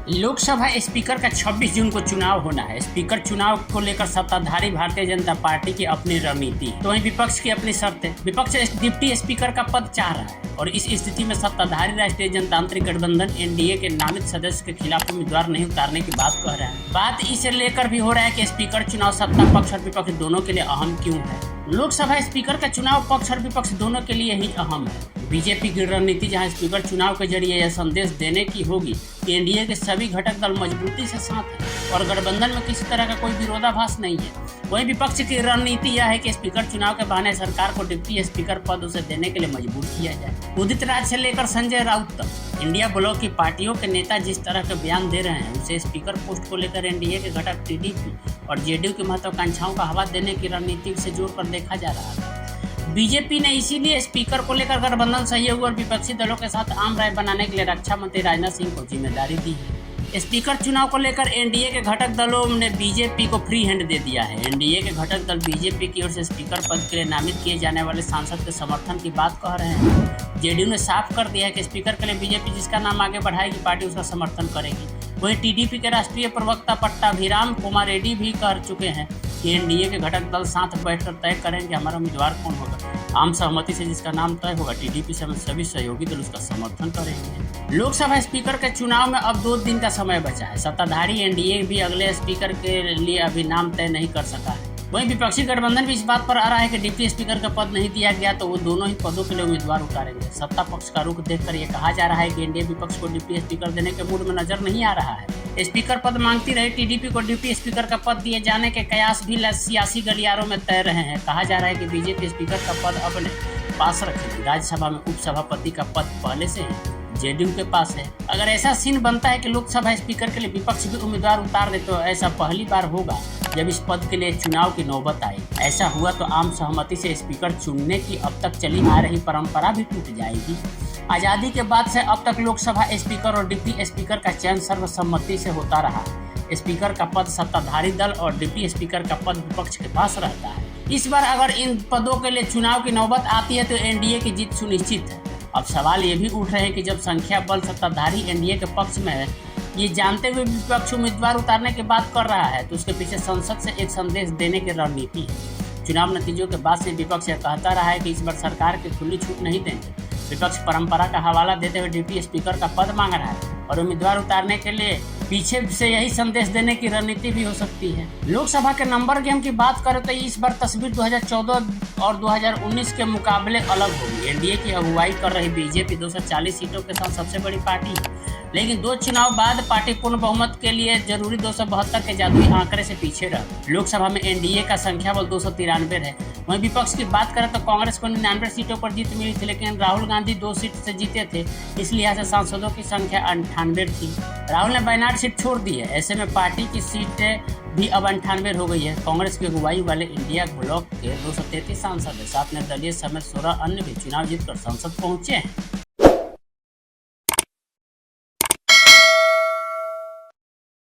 Lok Sabha speaker का 26 जून को चुनाव होना है। स्पीकर चुनाव को लेकर सत्ताधारी भारतीय जनता पार्टी की अपनी रणनीति है, तो वहीं विपक्ष की अपनी शर्त है। विपक्ष डिप्टी स्पीकर का पद चाह रहा है और इस स्थिति में सत्ताधारी राष्ट्रीय जनतांत्रिक गठबंधन एनडीए के नामित सदस्य के खिलाफ उम्मीदवार नहीं उतारने की बात कह रहा है। बात इसे लेकर भी हो रहा है कि स्पीकर चुनाव सत्ता पक्ष और विपक्ष दोनों के लिए अहम क्यों है। लोकसभा स्पीकर का चुनाव पक्ष और विपक्ष दोनों के लिए ही अहम है। बीजेपी की रणनीति जहां स्पीकर चुनाव के जरिए यह संदेश देने की होगी कि एनडीए के सभी घटक दल मजबूती से साथ हैं और गठबंधन में किसी तरह का कोई विरोधाभास नहीं है। वहीं विपक्ष की रणनीति यह है कि स्पीकर चुनाव के बहाने सरकार को डिप्टी स्पीकर पद उसे देने के लिए मजबूर किया जाए। उदित राज से लेकर संजय राउत तक इंडिया ब्लॉक की पार्टियों के नेता जिस तरह के बयान दे रहे हैं उसे स्पीकर पोस्ट को लेकर एनडीए के घटक टीडीपी और जेडीयू की महत्वाकांक्षाओं का हवा देने की रणनीति से जोड़कर देखा जा रहा है। बीजेपी ने इसीलिए स्पीकर को लेकर गठबंधन सहयोग और विपक्षी दलों के साथ आम राय बनाने के लिए रक्षा मंत्री राजनाथ सिंह को जिम्मेदारी दी है। स्पीकर चुनाव को लेकर एनडीए के घटक दलों ने बीजेपी को फ्री हैंड दे दिया है। एनडीए के घटक दल बीजेपी की ओर से स्पीकर पद के लिए नामित किए जाने वाले सांसद के समर्थन की बात कह रहे हैं। जेडीयू ने साफ कर दिया है कि स्पीकर के लिए बीजेपी जिसका नाम आगे बढ़ाएगी पार्टी उसका समर्थन करेगी। वहीं टीडीपी के राष्ट्रीय प्रवक्ता पट्टाभिराम कुमार रेड्डी भी कह चुके हैं कि एनडीए के घटक दल साथ बैठकर तय करेंगे हमारा उम्मीदवार कौन होगा। आम सहमति से जिसका नाम तय होगा टीडीपी से सभी सहयोगी दल उसका समर्थन करेंगे। लोकसभा स्पीकर के चुनाव में अब 2 दिन का समय बचा है। सत्ताधारी एनडीए भी अगले स्पीकर के लिए अभी नाम तय नहीं कर सका है। वहीं विपक्षी गठबंधन भी इस बात पर आ रहा है कि डिप्टी स्पीकर का पद नहीं दिया गया तो वो दोनों ही पदों के लिए उम्मीदवार उतारेंगे। सत्ता पक्ष का रुख देखकर ये कहा जा रहा है कि एनडीए विपक्ष को डिप्टी स्पीकर देने के मूड में नजर नहीं आ रहा है। स्पीकर पद मांगती रही टीडीपी को डिप्टी स्पीकर का पद दिए जाने के कयास भी सियासी गलियारों में तैर रहे हैं। कहा जा रहा है कि बीजेपी स्पीकर का पद अपने पास रखेगी। राज्यसभा में उपसभापति का पद पहले से ही जेडीयू के पास है। अगर ऐसा सीन बनता है कि लोकसभा स्पीकर के लिए विपक्ष भी उम्मीदवार उतार दे तो ऐसा पहली बार होगा जब इस पद के लिए चुनाव की नौबत आई। ऐसा हुआ तो आम सहमति से स्पीकर चुनने की अब तक चली आ रही परंपरा भी टूट जाएगी। आज़ादी के बाद से अब तक लोकसभा स्पीकर और डिप्टी स्पीकर का चयन सर्वसम्मति से होता रहा। स्पीकर का पद सत्ताधारी दल और डिप्टी स्पीकर का पद विपक्ष के पास रहता है। इस बार अगर इन पदों के लिए चुनाव की नौबत आती है तो एनडीए की जीत सुनिश्चित है। अब सवाल ये भी उठ रहे हैं कि जब संख्या बल सत्ताधारी एनडीए के पक्ष में है, ये जानते हुए विपक्ष उम्मीदवार उतारने की बात कर रहा है तो उसके पीछे संसद से एक संदेश देने की रणनीति है। चुनाव नतीजों के बाद से विपक्ष यह कहता रहा है कि इस बार सरकार की खुली छूट नहीं देंगे। विपक्ष परंपरा का हवाला देते हुए डिप्टी स्पीकर का पद मांग रहा है और उम्मीदवार उतारने के लिए पीछे से यही संदेश देने की रणनीति भी हो सकती है। लोकसभा के नंबर गेम की बात करें तो इस बार तस्वीर 2014 और 2019 के मुकाबले अलग होगी। एनडीए की अगुवाई कर रही बीजेपी 240 सीटों के साथ सबसे बड़ी पार्टी है, लेकिन 2 चुनाव बाद पार्टी पूर्ण बहुमत के लिए जरूरी 272 के जादुई आंकड़े से पीछे रहा। लोकसभा में एनडीए का संख्या बल 293 है। वहीं विपक्ष की बात करें तो कांग्रेस को 99 सीटों पर जीत मिली थी, लेकिन राहुल गांधी 2 सीट से जीते थे, इसलिए से सांसदों की संख्या 98 थी। राहुल ने 92 सीट छोड़ दी है। ऐसे में पार्टी की सीटें भी अब 98 हो गई है। कांग्रेस की अगुवाई वाले इंडिया ब्लॉक के 233 सांसद है। साथ में दलीय समेत 16 अन्य भी चुनाव जीतकर संसद पहुंचे हैं।